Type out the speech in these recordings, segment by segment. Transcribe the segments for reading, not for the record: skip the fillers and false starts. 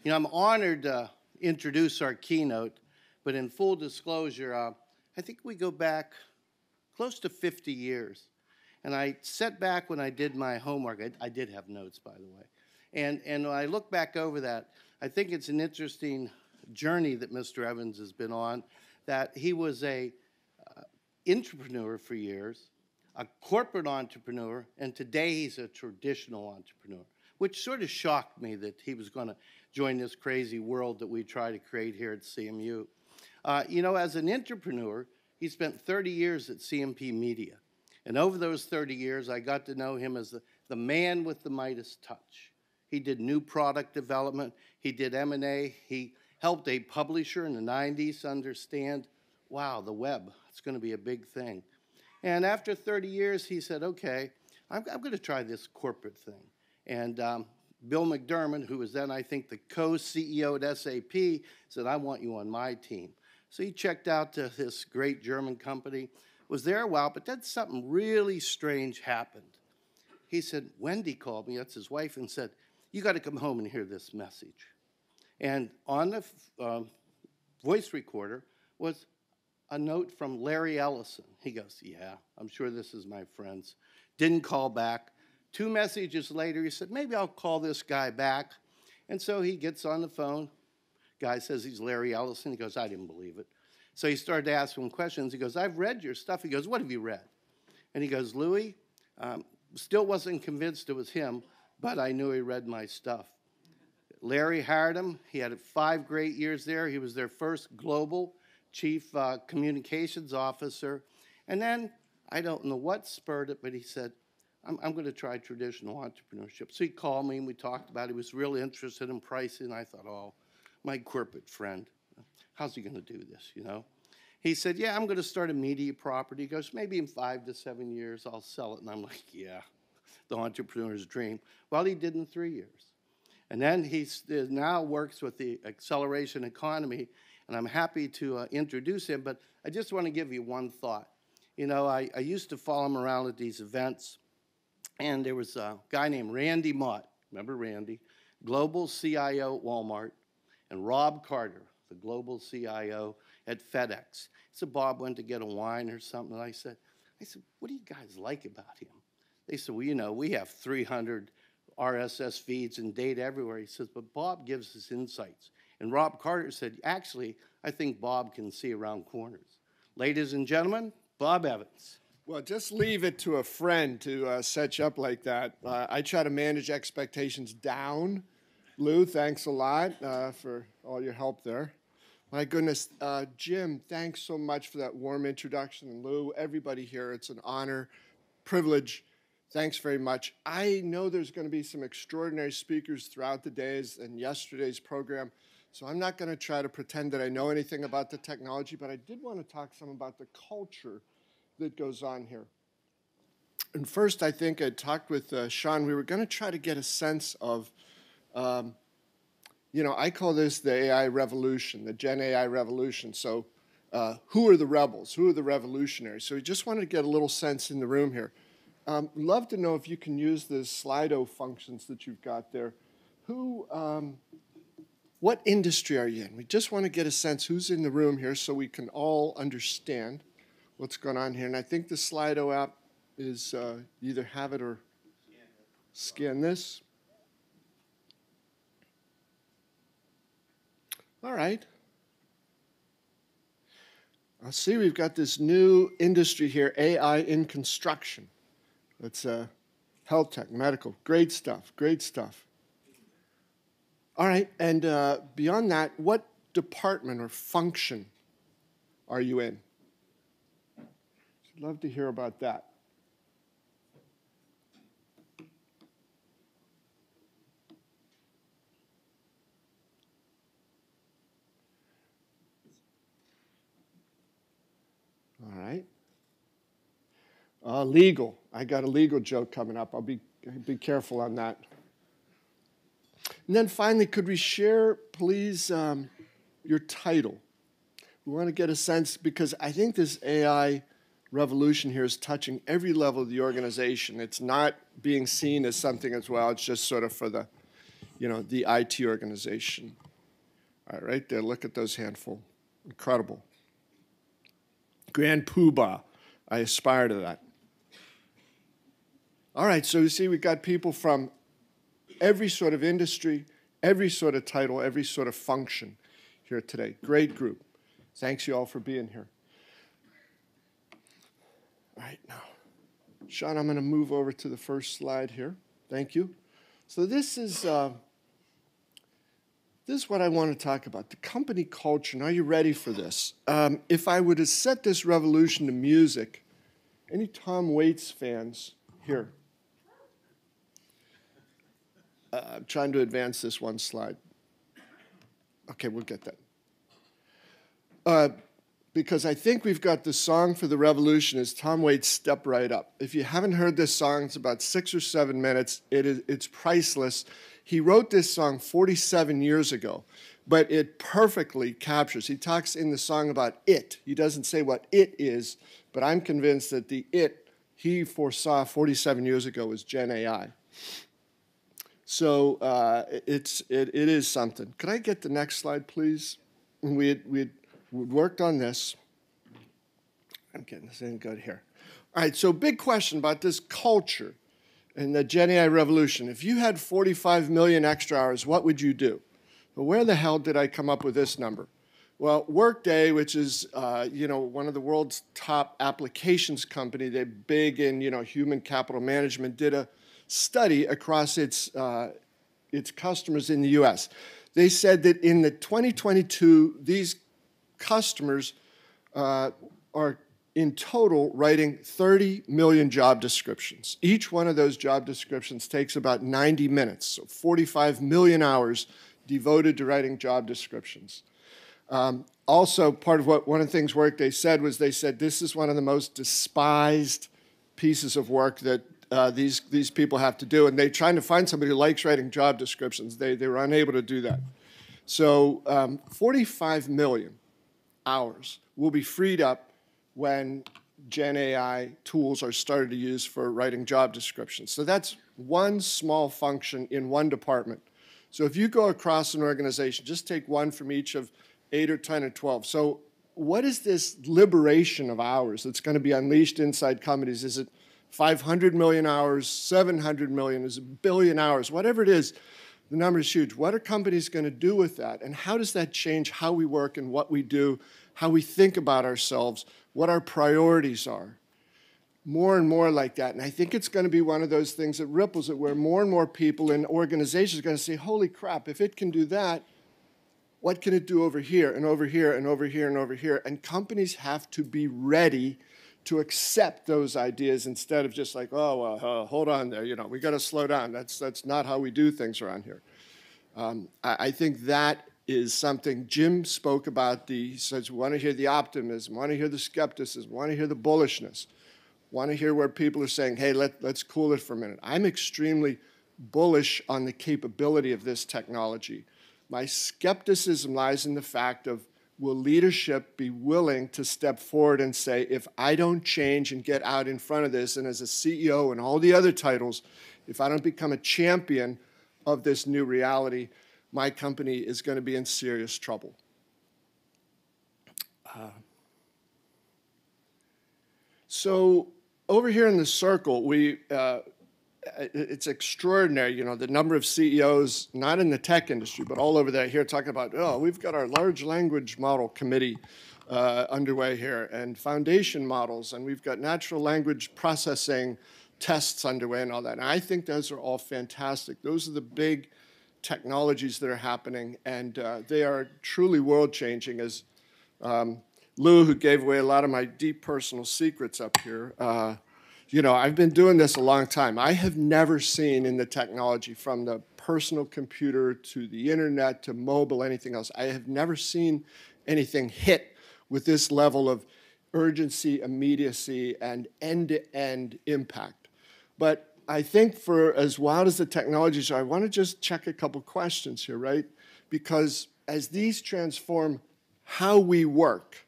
You know, I'm honored to introduce our keynote, but in full disclosure, I think we go back close to 50 years. And I sat back when I did my homework. I did have notes, by the way. And when I look back over that, I think it's an interesting journey that Mr. Evans has been on, that he was a entrepreneur for years, a corporate entrepreneur, and today he's a traditional entrepreneur, which sort of shocked me that he was going to join this crazy world that we try to create here at CMU. You know, as an entrepreneur, he spent 30 years at CMP Media. And over those 30 years, I got to know him as the man with the Midas touch. He did new product development. He did M&A. He helped a publisher in the 90s understand, wow, the web, it's going to be a big thing. And after 30 years, he said, okay, I'm going to try this corporate thing. And Bill McDermott, who was then, I think, the co-CEO at SAP, said, I want you on my team. So he checked out to this great German company, was there a while, but then something really strange happened. He said, Wendy called me, that's his wife, and said, you got to come home and hear this message. And on the voice recorder was a note from Larry Ellison. He goes, yeah, I'm sure this is my friend's. Didn't call back. 2 messages later, he said, maybe I'll call this guy back. And so he gets on the phone. Guy says he's Larry Ellison. He goes, I didn't believe it. So he started to ask him questions. He goes, I've read your stuff. He goes, what have you read? And he goes, Louis, still wasn't convinced it was him, but I knew he read my stuff. Larry hired him. He had 5 great years there. He was their first global chief communications officer. And then, I don't know what spurred it, but he said, I'm going to try traditional entrepreneurship. So he called me and we talked about it. He was really interested in pricing. I thought, oh, my corporate friend, how's he going to do this, you know? He said, yeah, I'm going to start a media property. He goes, maybe in 5 to 7 years I'll sell it. And I'm like, yeah, the entrepreneur's dream. Well, he did in 3 years. And then he now works with the acceleration economy, and I'm happy to introduce him, but I just want to give you one thought. You know, I used to follow him around at these events, and there was a guy named Randy Mott, remember Randy, global CIO at Walmart, and Rob Carter, the global CIO at FedEx. So Bob went to get a wine or something, and I said, what do you guys like about him? They said, well, you know, we have 300 RSS feeds and data everywhere. He says, but Bob gives us insights. And Rob Carter said, actually, I think Bob can see around corners. Ladies and gentlemen, Bob Evans. Well, just leave it to a friend to set you up like that. I try to manage expectations down. Lou, thanks a lot for all your help there. My goodness, Jim, thanks so much for that warm introduction. And Lou, everybody here, it's an honor, privilege. Thanks very much. I know there's going to be some extraordinary speakers throughout the days and yesterday's program, so I'm not going to try to pretend that I know anything about the technology, but I did want to talk some about the culture that goes on here. And first, I think I talked with Sean. We were going to try to get a sense of, you know, I call this the AI revolution, the GenAI revolution. So who are the rebels? Who are the revolutionaries? So we just wanted to get a little sense in the room here. Love to know if you can use the Slido functions that you've got there. What industry are you in? We just want to get a sense who's in the room here so we can all understand what's going on here. And I think the Slido app is either have it or scan this. All right. I see we've got this new industry here, AI in construction. It's health tech, medical. Great stuff, great stuff. All right, and beyond that, what department or function are you in? I'd love to hear about that. All right. Legal. I got a legal joke coming up. I'll be careful on that. And then finally, could we share, please, your title? We want to get a sense, because I think this AI revolution here is touching every level of the organization. It's not being seen as something as well. It's just sort of for the, the IT organization. All right, right there, look at those handful. Incredible. Grand Poobah. I aspire to that. All right, so you see we've got people from every sort of industry, every sort of title, every sort of function here today. Great group. Thanks you all for being here. All right, now, Sean, I'm going to move over to the first slide here. Thank you. So this is what I want to talk about, the company culture. And are you ready for this? If I were to set this revolution to music, any Tom Waits fans here? I'm trying to advance this one slide. Okay, we'll get that. Because I think we've got the song for the revolution is Tom Waits' Step Right Up. If you haven't heard this song, it's about 6 or 7 minutes. It's priceless. He wrote this song 47 years ago, but it perfectly captures. He talks in the song about it. He doesn't say what it is, but I'm convinced that the it he foresaw 47 years ago was GenAI. So it is something. Could I get the next slide, please? We'd worked on this. I'm getting this in good here. All right, so big question about this culture and the GenAI revolution. If you had 45 million extra hours, what would you do? Well, where the hell did I come up with this number? Well, Workday, which is one of the world's top applications company, they're big in human capital management, did a study across its customers in the U.S. They said that in the 2022, these customers are in total writing 30 million job descriptions. Each one of those job descriptions takes about 90 minutes, so 45 million hours devoted to writing job descriptions. Also, part of one of the things Workday said was they said this is one of the most despised pieces of work that these people have to do, and they're trying to find somebody who likes writing job descriptions. They were unable to do that. So 45 million hours will be freed up when GenAI tools are started to use for writing job descriptions. So that's one small function in one department. So if you go across an organization, just take one from each of 8 or 10 or 12. So what is this liberation of hours that's going to be unleashed inside companies? Is it 500 million hours, 700 million, is it 1 billion hours? Whatever it is, the number is huge. What are companies going to do with that? And how does that change how we work and what we do, how we think about ourselves, what our priorities are? More and more like that. And I think it's going to be one of those things that ripples it, where more and more people in organizations are going to say, holy crap, if it can do that, what can it do over here and over here and over here and over here? And companies have to be ready to accept those ideas instead of just like, oh, well, hold on there, we got to slow down. That's not how we do things around here. I think that is something Jim spoke about. He says, we want to hear the optimism, want to hear the skepticism, want to hear the bullishness, want to hear where people are saying, hey, let's cool it for a minute. I'm extremely bullish on the capability of this technology. My skepticism lies in the fact of, will leadership be willing to step forward and say, if I don't change and get out in front of this, and as a CEO and all the other titles, if I don't become a champion of this new reality, my company is going to be in serious trouble. So over here in the circle, it's extraordinary, the number of CEOs, not in the tech industry, but all over there here talking about, oh, we've got our large language model committee underway here, and foundation models, and we've got natural language processing tests underway and all that. And I think those are all fantastic. Those are the big technologies that are happening, and they are truly world-changing. As Lou, who gave away a lot of my deep personal secrets up here, I've been doing this a long time. I have never seen in the technology, from the personal computer to the internet to mobile, anything else, I have never seen anything hit with this level of urgency, immediacy, and end-to-end impact. But I think for as wild as the technologies are, I want to just check a couple questions here, right? Because as these transform how we work,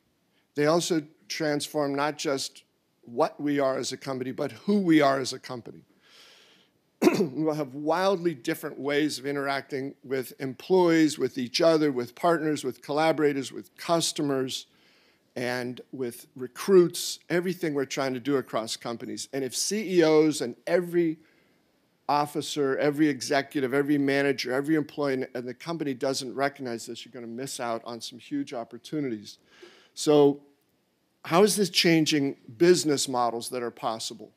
they also transform not just what we are as a company, but who we are as a company. we'll have wildly different ways of interacting with employees, with each other, with partners, with collaborators, with customers, and with recruits, everything we're trying to do across companies. And if CEOs and every officer, every executive, every manager, every employee in the company doesn't recognize this, you're going to miss out on some huge opportunities. So how is this changing business models that are possible?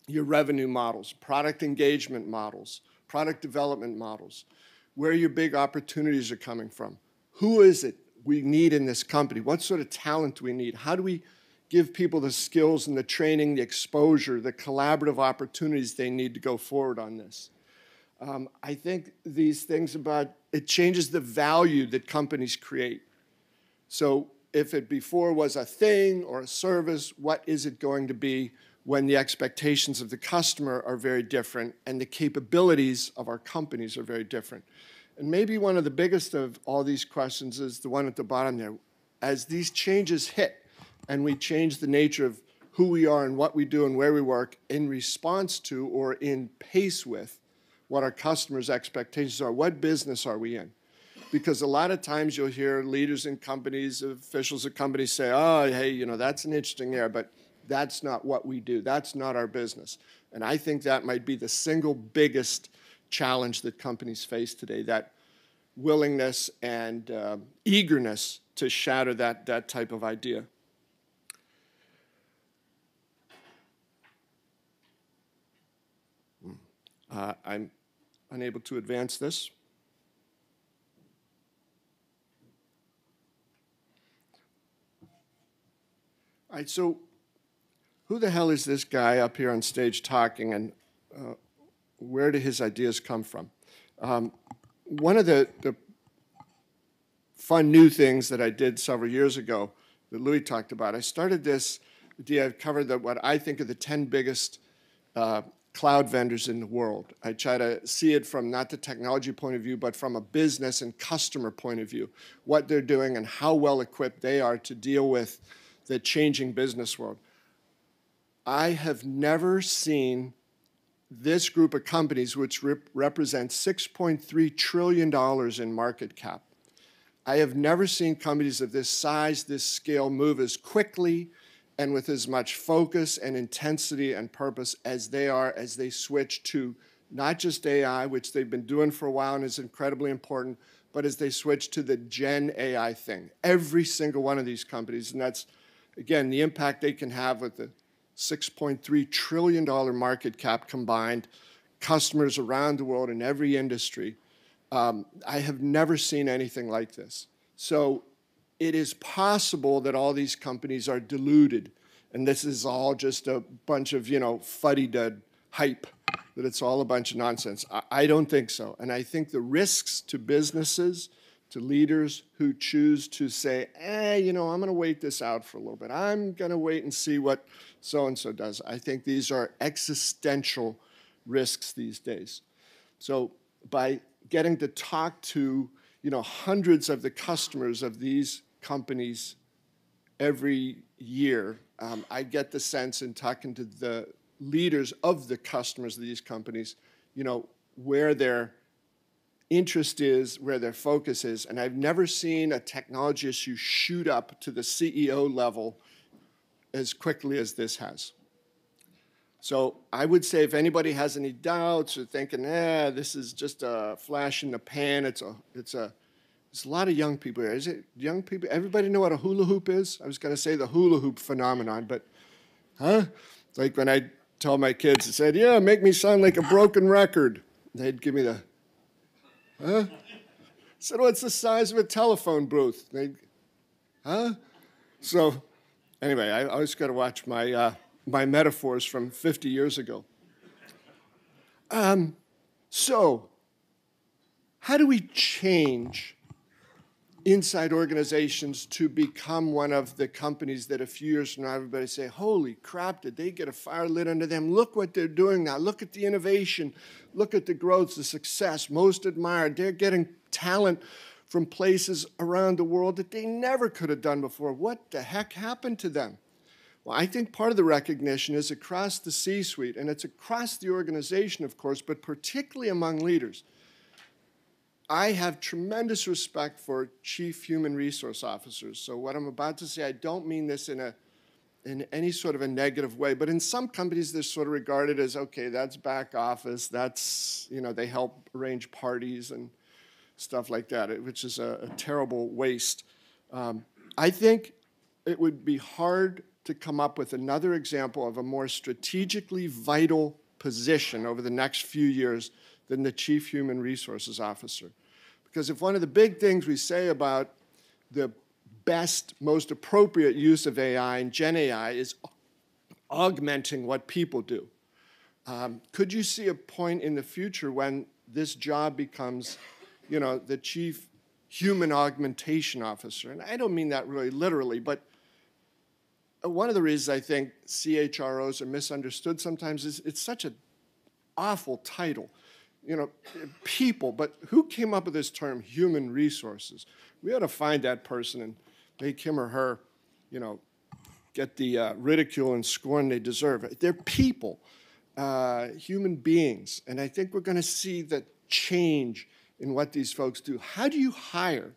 Your revenue models, product engagement models, product development models, where your big opportunities are coming from. Who is it we need in this company? What sort of talent do we need? How do we give people the skills and the training, the exposure, the collaborative opportunities they need to go forward on this? I think these things about, it changes the value that companies create. So if it before was a thing or a service, what is it going to be when the expectations of the customer are very different and the capabilities of our companies are very different? And maybe one of the biggest of all these questions is the one at the bottom there. As these changes hit and we change the nature of who we are and what we do and where we work in response to or in pace with what our customers' expectations are, what business are we in? Because a lot of times you'll hear leaders in companies, officials of companies say, oh, hey, you know, that's an interesting area, but that's not what we do. That's not our business. And I think that might be the single biggest challenge that companies face today, that willingness and eagerness to shatter that type of idea. I'm unable to advance this. All right, so who the hell is this guy up here on stage talking, and where do his ideas come from? One of the fun new things that I did several years ago that Louis talked about, I started this idea. I've covered what I think are the 10 biggest cloud vendors in the world. I try to see it from not the technology point of view, but from a business and customer point of view, what they're doing and how well equipped they are to deal with the changing business world. I have never seen this group of companies, which represent $6.3 trillion in market cap. I have never seen companies of this size, this scale, move as quickly and with as much focus and intensity and purpose as they are as they switch to not just AI, which they've been doing for a while and is incredibly important, but as they switch to the GenAI thing. Every single one of these companies, and that's, again, the impact they can have with the $6.3 trillion market cap combined, customers around the world in every industry. I have never seen anything like this. So it is possible that all these companies are deluded, and this is all just a bunch of, fuddy-dud hype, that it's all a bunch of nonsense. I don't think so. And I think the risks to businesses, to leaders who choose to say, I'm going to wait this out for a little bit. I'm going to wait and see what so-and-so does. I think these are existential risks these days. So by getting to talk to, hundreds of the customers of these companies every year, I get the sense in talking to the leaders of the customers of these companies, where their interest is, where their focus is. And I've never seen a technology issue shoot up to the CEO level as quickly as this has. So I would say if anybody has any doubts or thinking, this is just a flash in the pan, it's a lot of young people here. Is it young people? Everybody know what a hula hoop is? I was going to say the hula hoop phenomenon, but It's like when I tell my kids, I said, yeah, make me sound like a broken record. They'd give me the, I said, well, it's the size of a telephone booth. They'd, So anyway, I always got to watch my metaphors from 50 years ago. So how do we change inside organizations to become one of the companies that a few years from now everybody say, holy crap, did they get a fire lit under them? Look what they're doing now. Look at the innovation. Look at the growth, the success, most admired. They're getting talent from places around the world that they never could have done before. What the heck happened to them? Well, I think part of the recognition is across the C-suite, and it's across the organization, of course, but particularly among leaders. I have tremendous respect for chief human resource officers. So what I'm about to say, I don't mean this in any sort of a negative way, but in some companies, they're sort of regarded as, okay, that's back office, that's, they help arrange parties and stuff like that, which is a terrible waste. I think it would be hard to come up with another example of a more strategically vital position over the next few years than the Chief Human Resources Officer. Because if one of the big things we say about the best, most appropriate use of AI and GenAI is augmenting what people do, could you see a point in the future when this job becomes, the Chief Human Augmentation Officer? And I don't mean that really literally, but one of the reasons I think CHROs are misunderstood sometimes is it's such an awful title. People, but who came up with this term, human resources? We ought to find that person and make him or her, get the ridicule and scorn they deserve. They're people, human beings, and I think we're going to see the change in what these folks do. How do you hire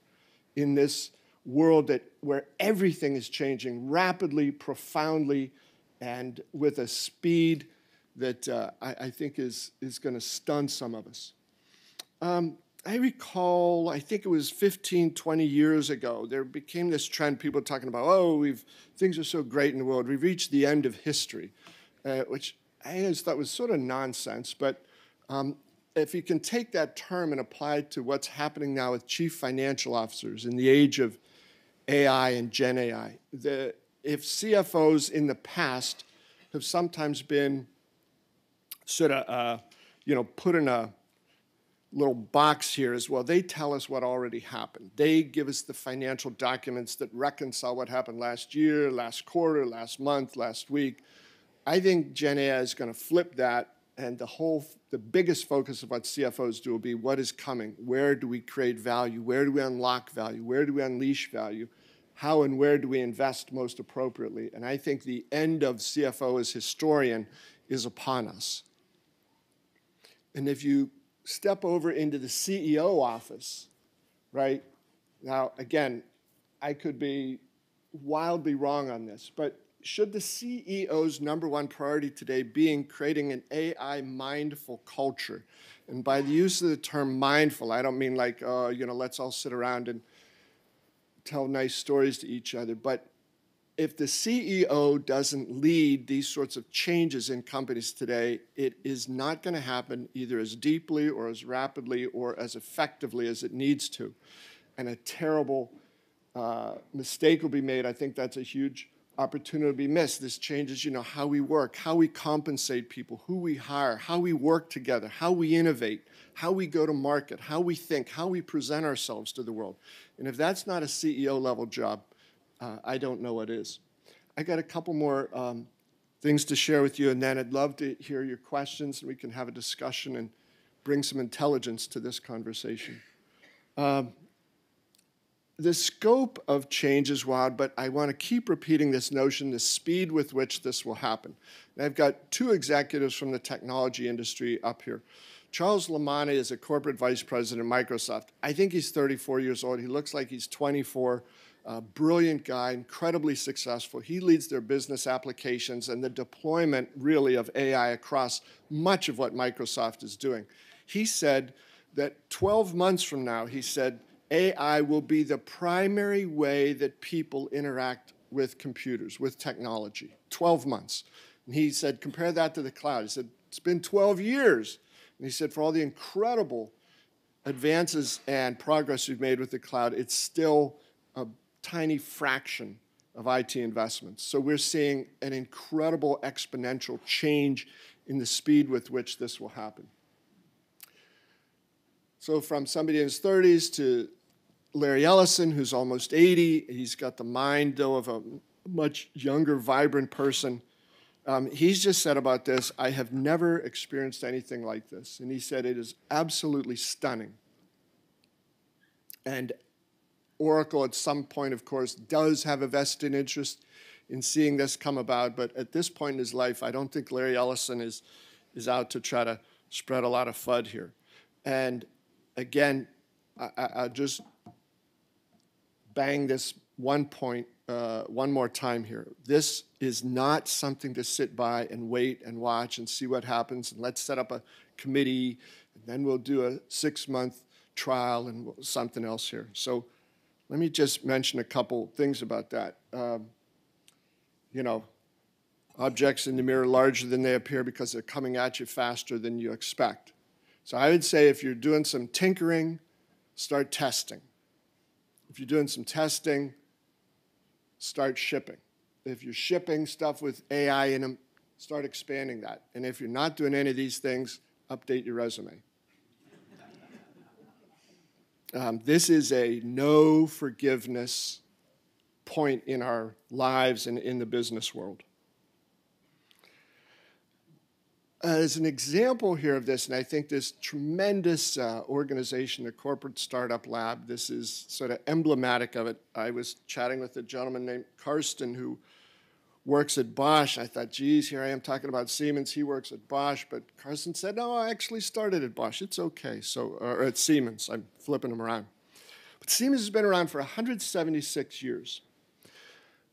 in this world where everything is changing rapidly, profoundly, and with a speed that I think is going to stun some of us? I recall, I think it was 15, 20 years ago, there became this trend, people talking about, things are so great in the world, we've reached the end of history, which I always thought was sort of nonsense, but if you can take that term and apply it to what's happening now with chief financial officers in the age of AI and Gen AI, if CFOs in the past have sometimes been sort of, put in a little box here as well, they tell us what already happened. They give us the financial documents that reconcile what happened last year, last quarter, last month, last week. I think Gen AI is going to flip that, and the biggest focus of what CFOs do will be what is coming. Where do we create value? Where do we unlock value? Where do we unleash value? How and where do we invest most appropriately? And I think the end of CFO as historian is upon us. And if you step over into the CEO office, right? Now, again, I could be wildly wrong on this, but should the CEO's #1 priority today being creating an AI-mindful culture? And by the use of the term mindful, I don't mean like, let's all sit around and tell nice stories to each other, but if the CEO doesn't lead these sorts of changes in companies today, it is not going to happen either as deeply or as rapidly or as effectively as it needs to. And a terrible mistake will be made. I think that's a huge opportunity to be missed. This changes, how we work, how we compensate people, who we hire, how we work together, how we innovate, how we go to market, how we think, how we present ourselves to the world. And if that's not a CEO level job, I don't know what is. I got a couple more things to share with you, and then I'd love to hear your questions, and we can have a discussion and bring some intelligence to this conversation. The scope of change is wild, but I want to keep repeating this notion, the speed with which this will happen. And I've got two executives from the technology industry up here. Charles Lamanna is a corporate vice president at Microsoft. I think he's 34 years old. He looks like he's 24. Brilliant guy, incredibly successful. He leads their business applications and the deployment, really, of AI across much of what Microsoft is doing. He said that 12 months from now, he said, AI will be the primary way that people interact with computers, with technology. 12 months. And he said, compare that to the cloud. He said, it's been 12 years. And he said, for all the incredible advances and progress we've made with the cloud, it's still a tiny fraction of IT investments. So we're seeing an incredible exponential change in the speed with which this will happen. So from somebody in his 30s to Larry Ellison, who's almost 80, he's got the mind, though, of a much younger, vibrant person. He's just said about this, I have never experienced anything like this. And he said it is absolutely stunning. And Oracle, at some point, of course, does have a vested interest in seeing this come about. But at this point in his life, I don't think Larry Ellison is out to try to spread a lot of FUD here. And again, I'll just bang this one point one more time here. This is not something to sit by and wait and watch and see what happens, and let's set up a committee, and then we'll do a 6-month trial and something else here. So let me just mention a couple things about that. You know, objects in the mirror larger than they appear because they're coming at you faster than you expect. So I would say if you're doing some tinkering, start testing. If you're doing some testing, start shipping. If you're shipping stuff with AI in them, start expanding that. And if you're not doing any of these things, update your resume. This is a no forgiveness point in our lives and in the business world. As an example here of this, and I think this tremendous organization, the Corporate Startup Lab, this is sort of emblematic of it. I was chatting with a gentleman named Karsten who works at Bosch. I thought, geez, here I am talking about Siemens. He works at Bosch. But Karsten said, no, I actually started at Bosch. It's okay. So, or at Siemens. I'm flipping them around. But Siemens has been around for 176 years.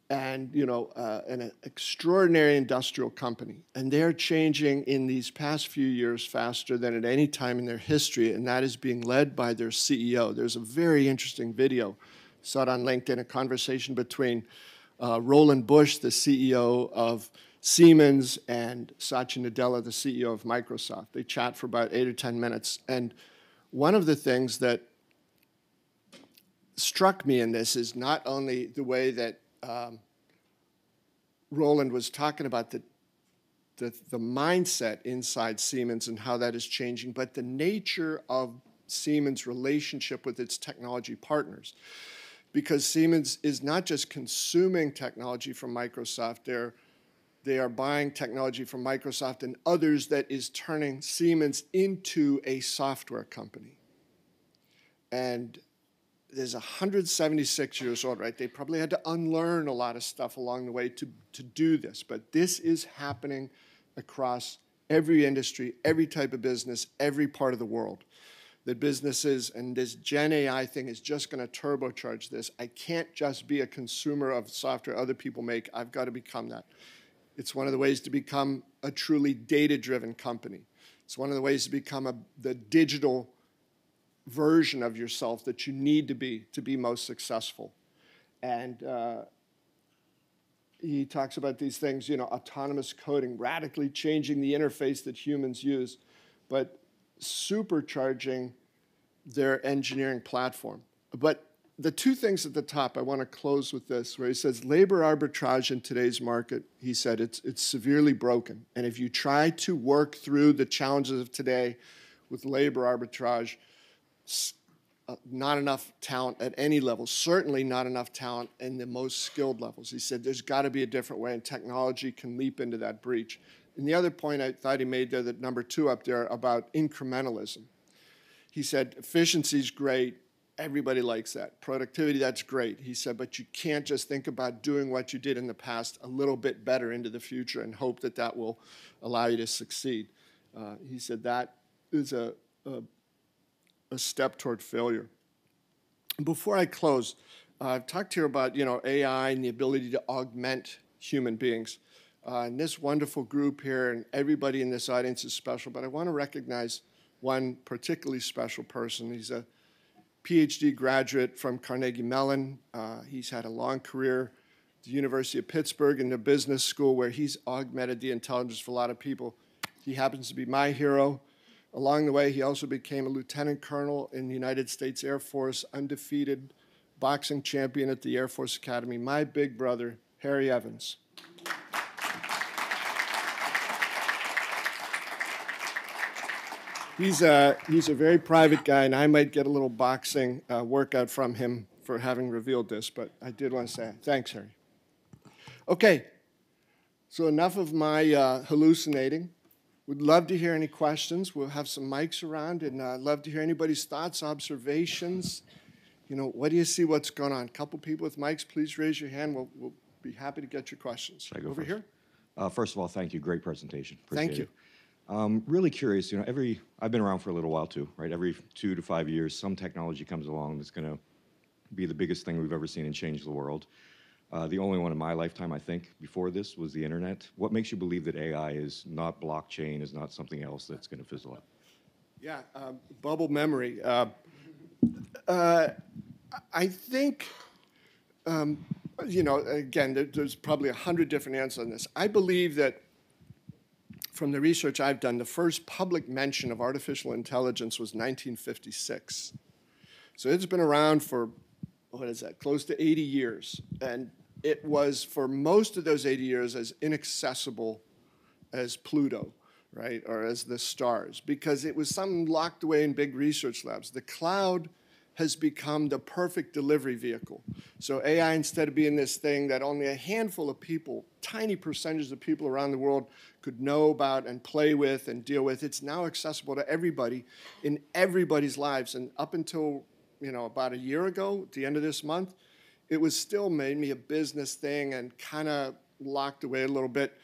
And, you know, an extraordinary industrial company. And they're changing in these past few years faster than at any time in their history, and that is being led by their CEO. There's a very interesting video, saw it on LinkedIn, a conversation between Roland Busch, the CEO of Siemens, and Satya Nadella, the CEO of Microsoft. They chat for about 8 or 10 minutes. And one of the things that struck me in this is not only the way that Roland was talking about the mindset inside Siemens and how that is changing, but the nature of Siemens' relationship with its technology partners. Because Siemens is not just consuming technology from Microsoft, they are buying technology from Microsoft and others that is turning Siemens into a software company. And there's 176 years old, right? They probably had to unlearn a lot of stuff along the way to do this. But this is happening across every industry, every type of business, every part of the world. The businesses and this Gen AI thing is just going to turbocharge this. I can't just be a consumer of software other people make. I've got to become that. It's one of the ways to become a truly data-driven company. It's one of the ways to become the digital version of yourself that you need to be most successful. And he talks about these things, you know, autonomous coding, radically changing the interface that humans use, but supercharging their engineering platform. But the two things at the top, I want to close with this, where he says labor arbitrage in today's market, he said, it's severely broken. And if you try to work through the challenges of today with labor arbitrage, not enough talent at any level, certainly not enough talent in the most skilled levels. He said there's got to be a different way, and technology can leap into that breach. And the other point I thought he made there, that number 2 up there, about incrementalism. He said efficiency's great, everybody likes that. Productivity, that's great. He said, but you can't just think about doing what you did in the past a little bit better into the future and hope that that will allow you to succeed. He said that is a step toward failure. Before I close, I've talked here about, you know, AI and the ability to augment human beings. And this wonderful group here, and everybody in this audience is special, but I want to recognize one particularly special person. He's a PhD graduate from Carnegie Mellon. He's had a long career at the University of Pittsburgh in the business school, where he's augmented the intelligence for a lot of people. He happens to be my hero. Along the way, he also became a lieutenant colonel in the United States Air Force, undefeated boxing champion at the Air Force Academy, my big brother, Harry Evans. He's a very private guy, and I might get a little boxing workout from him for having revealed this, but I did want to say thanks, Harry. Okay, so enough of my hallucinating. Would love to hear any questions. We'll have some mics around, and I'd love to hear anybody's thoughts, observations. You know, what do you see what's going on? A couple people with mics, please raise your hand. We'll be happy to get your questions. Should I go Over first? here. First of all, thank you. Great presentation. Thank Appreciate you. it. Really curious, I've been around for a little while too, right? Every 2 to 5 years, some technology comes along that's going to be the biggest thing we've ever seen and change the world. The only one in my lifetime, I think, before this was the internet. What makes you believe that AI is not blockchain, is not something else that's going to fizzle out? Yeah, bubble memory. I think, again, there's probably 100 different answers on this. I believe that from the research I've done, the first public mention of artificial intelligence was 1956. So it's been around for, what is that, close to 80 years. And it was, for most of those 80 years, as inaccessible as Pluto, right, or as the stars, because it was something locked away in big research labs. The cloud has become the perfect delivery vehicle. So AI, instead of being this thing that only a handful of people, tiny percentages of people around the world could know about and play with and deal with, it's now accessible to everybody in everybody's lives. And up until about a year ago, at the end of this month, it was still mainly a business thing and kind of locked away a little bit.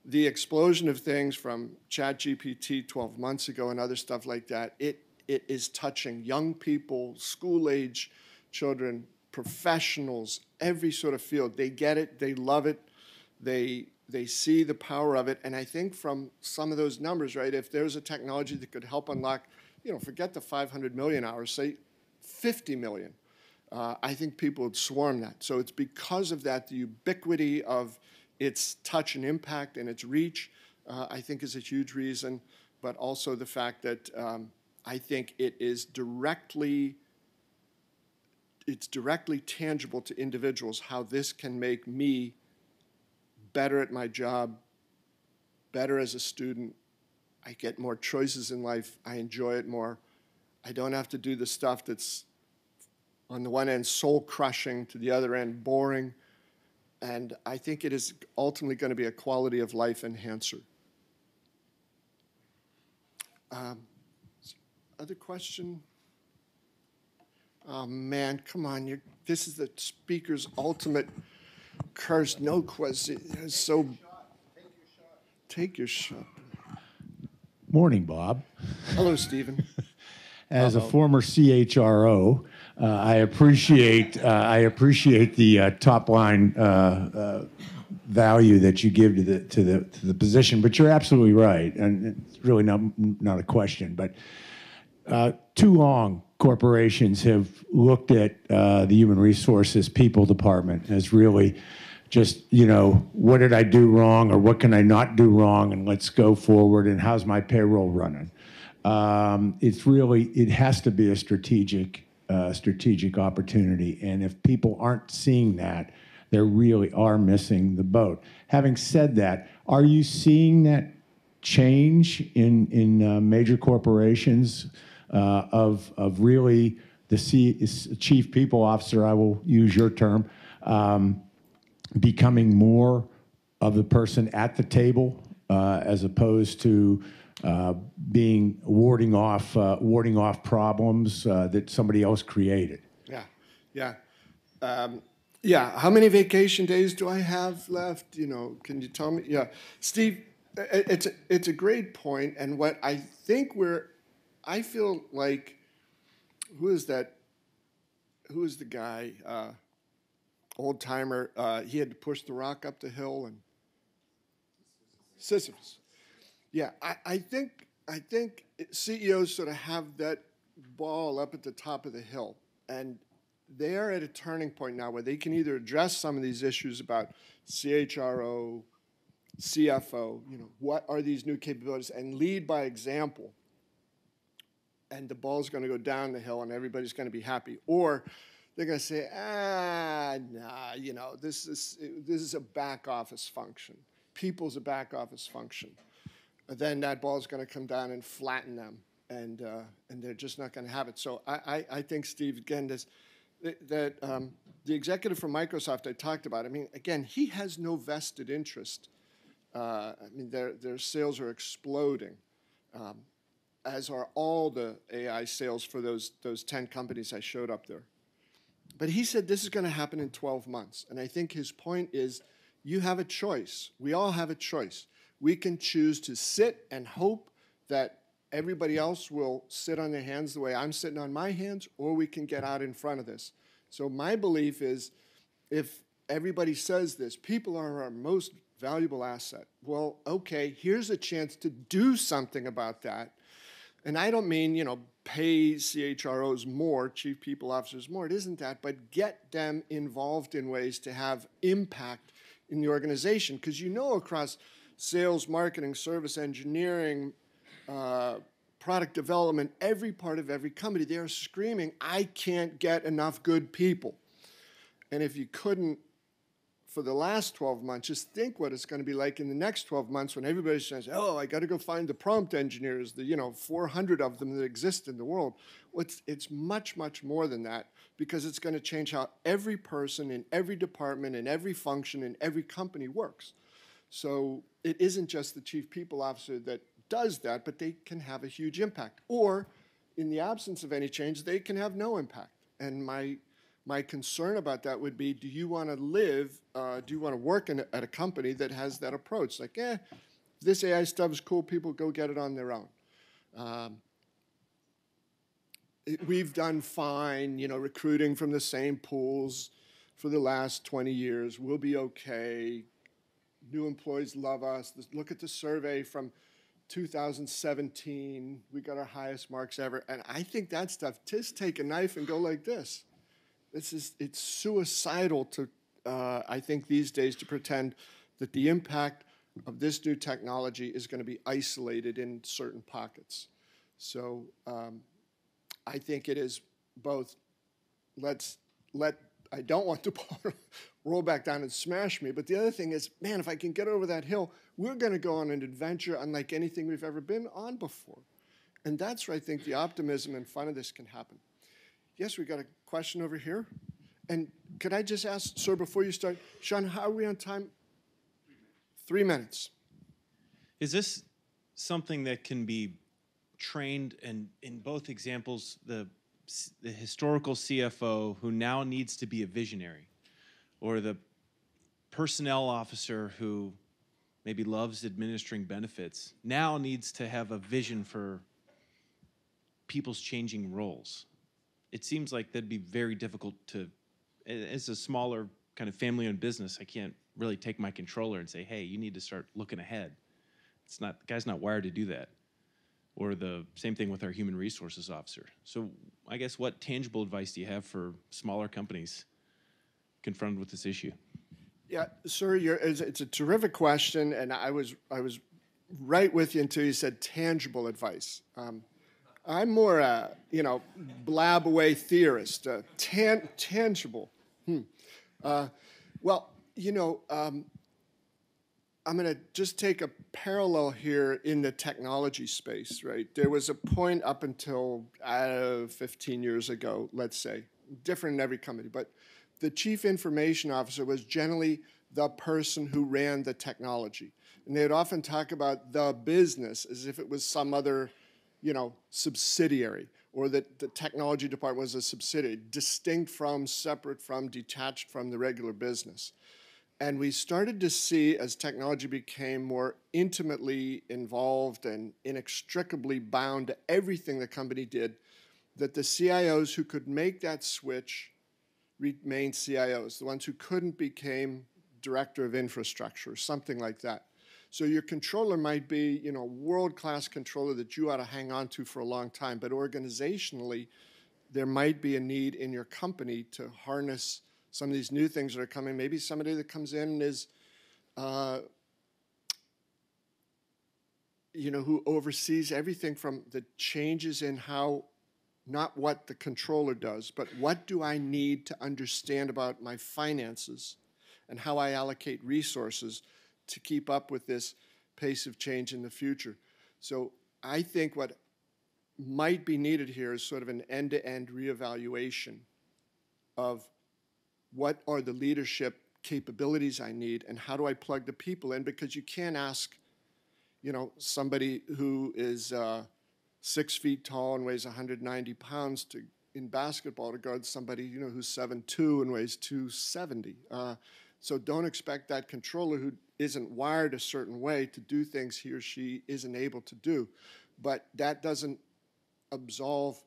The explosion of things from ChatGPT 12 months ago and other stuff like that, it is touching young people, school-age children, professionals, every sort of field. They get it, they love it, they see the power of it. And I think from some of those numbers, right, if there's a technology that could help unlock, forget the 500 million hours, say 50 million, I think people would swarm that. So it's because of that, the ubiquity of its touch and impact and its reach, I think is a huge reason, but also the fact that I think it's directly tangible to individuals how this can make me better at my job, better as a student. I get more choices in life. I enjoy it more. I don't have to do the stuff that's, on the one end, soul-crushing, to the other end, boring. And I think it is ultimately going to be a quality of life enhancer. Other question? Oh, man, come on. This is the speaker's ultimate curse. No question. It's so. Take your shot. Morning, Bob. Hello, Stephen. As a former CHRO, I appreciate the top line value that you give to the position. But you're absolutely right, and it's really not a question. But too long, corporations have looked at the human resources people department as really just, what did I do wrong, or what can I not do wrong, and let's go forward, and how's my payroll running? It has to be a strategic opportunity, and if people aren't seeing that, they really are missing the boat. Having said that, are you seeing that change in major corporations of really the chief people officer, I will use your term, becoming more of the person at the table as opposed to warding off problems that somebody else created? Yeah. How many vacation days do I have left? Can you tell me? Yeah, Steve, it's a great point, and what I think I feel like, who is that? Who is the guy? Old timer. He had to push the rock up the hill, and Sisyphus. Yeah, I think CEOs sort of have that ball up at the top of the hill, and they're at a turning point now where they can either address some of these issues about CHRO, CFO, what are these new capabilities, and lead by example, and the ball's going to go down the hill and everybody's going to be happy. Or they're going to say, this is a back office function. People's a back office function. Then that ball's going to come down and flatten them, and they're just not going to have it. So I think, Steve, again, the executive from Microsoft I talked about, again, he has no vested interest. Their sales are exploding, as are all the AI sales for those 10 companies I showed up there. But he said this is going to happen in 12 months. And I think his point is you have a choice. We all have a choice. We can choose to sit and hope that everybody else will sit on their hands the way I'm sitting on my hands, or we can get out in front of this. So my belief is if everybody says this, people are our most valuable asset. Well, okay, here's a chance to do something about that. And I don't mean, pay CHROs more, chief people officers more. It isn't that, but get them involved in ways to have impact in the organization. Because across sales, marketing, service, engineering, product development, every part of every company, they are screaming, I can't get enough good people. And if you couldn't, for the last 12 months, just think what it's going to be like in the next 12 months when everybody says, oh, I got to go find the prompt engineers, the 400 of them that exist in the world. Well, it's much, much more than that, because it's going to change how every person in every department, in every function, in every company works. So it isn't just the chief people officer that does that, but they can have a huge impact. Or in the absence of any change, they can have no impact. And my concern about that would be, do you want to work at a company that has that approach? Like, this AI stuff is cool, people go get it on their own. We've done fine, recruiting from the same pools for the last 20 years. We'll be okay. New employees love us. Look at the survey from 2017. We got our highest marks ever. And I think that stuff, just take a knife and go like this. It's suicidal to, I think these days, to pretend that the impact of this new technology is going to be isolated in certain pockets. So I think it is both, I don't want to roll back down and smash me, but the other thing is, man, if I can get over that hill, we're going to go on an adventure unlike anything we've ever been on before. And that's where I think the optimism in front of this can happen. Yes, we got a question over here. And could I just ask, sir, before you start, Sean, how are we on time? 3 minutes. Is this something that can be trained, and in both examples, the historical CFO who now needs to be a visionary, or the personnel officer who maybe loves administering benefits, now needs to have a vision for people's changing roles? It seems like that'd be very difficult to, as a smaller kind of family-owned business, I can't really take my controller and say, hey, you need to start looking ahead. The guy's not wired to do that. Or the same thing with our human resources officer. So I guess what tangible advice do you have for smaller companies confronted with this issue? Yeah, sir, it's a terrific question, and I was right with you until you said tangible advice. I'm more a, blab away theorist, tangible. Well, I'm going to just take a parallel here in the technology space, right? There was a point up until 15 years ago, let's say, different in every company, but the chief information officer was generally the person who ran the technology. And they'd often talk about the business as if it was some other, subsidiary, or that the technology department was a subsidiary, distinct from, separate from, detached from the regular business. And we started to see, as technology became more intimately involved and inextricably bound to everything the company did, that the CIOs who could make that switch remained CIOs. The ones who couldn't became director of infrastructure, or something like that. So your controller might be, world-class controller that you ought to hang on to for a long time, but organizationally, there might be a need in your company to harness some of these new things that are coming. Maybe somebody that comes in and is, who oversees everything from the changes in how, not what the controller does, but what do I need to understand about my finances and how I allocate resources to keep up with this pace of change in the future. So I think what might be needed here is sort of an end-to-end reevaluation of what are the leadership capabilities I need and how do I plug the people in, because you can't ask, somebody who is 6 feet tall and weighs 190 pounds to in basketball to guard somebody, you know, who's 7'2" and weighs 270. So don't expect that controller who isn't wired a certain way to do things he or she isn't able to do. But that doesn't absolve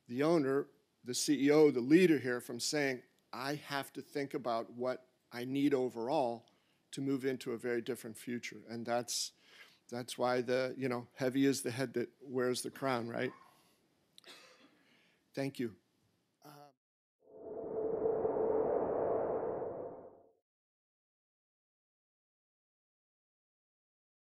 the owner, the CEO, the leader here from saying, I have to think about what I need overall to move into a very different future. And that's why the, you know, heavy is the head that wears the crown, right? Thank you.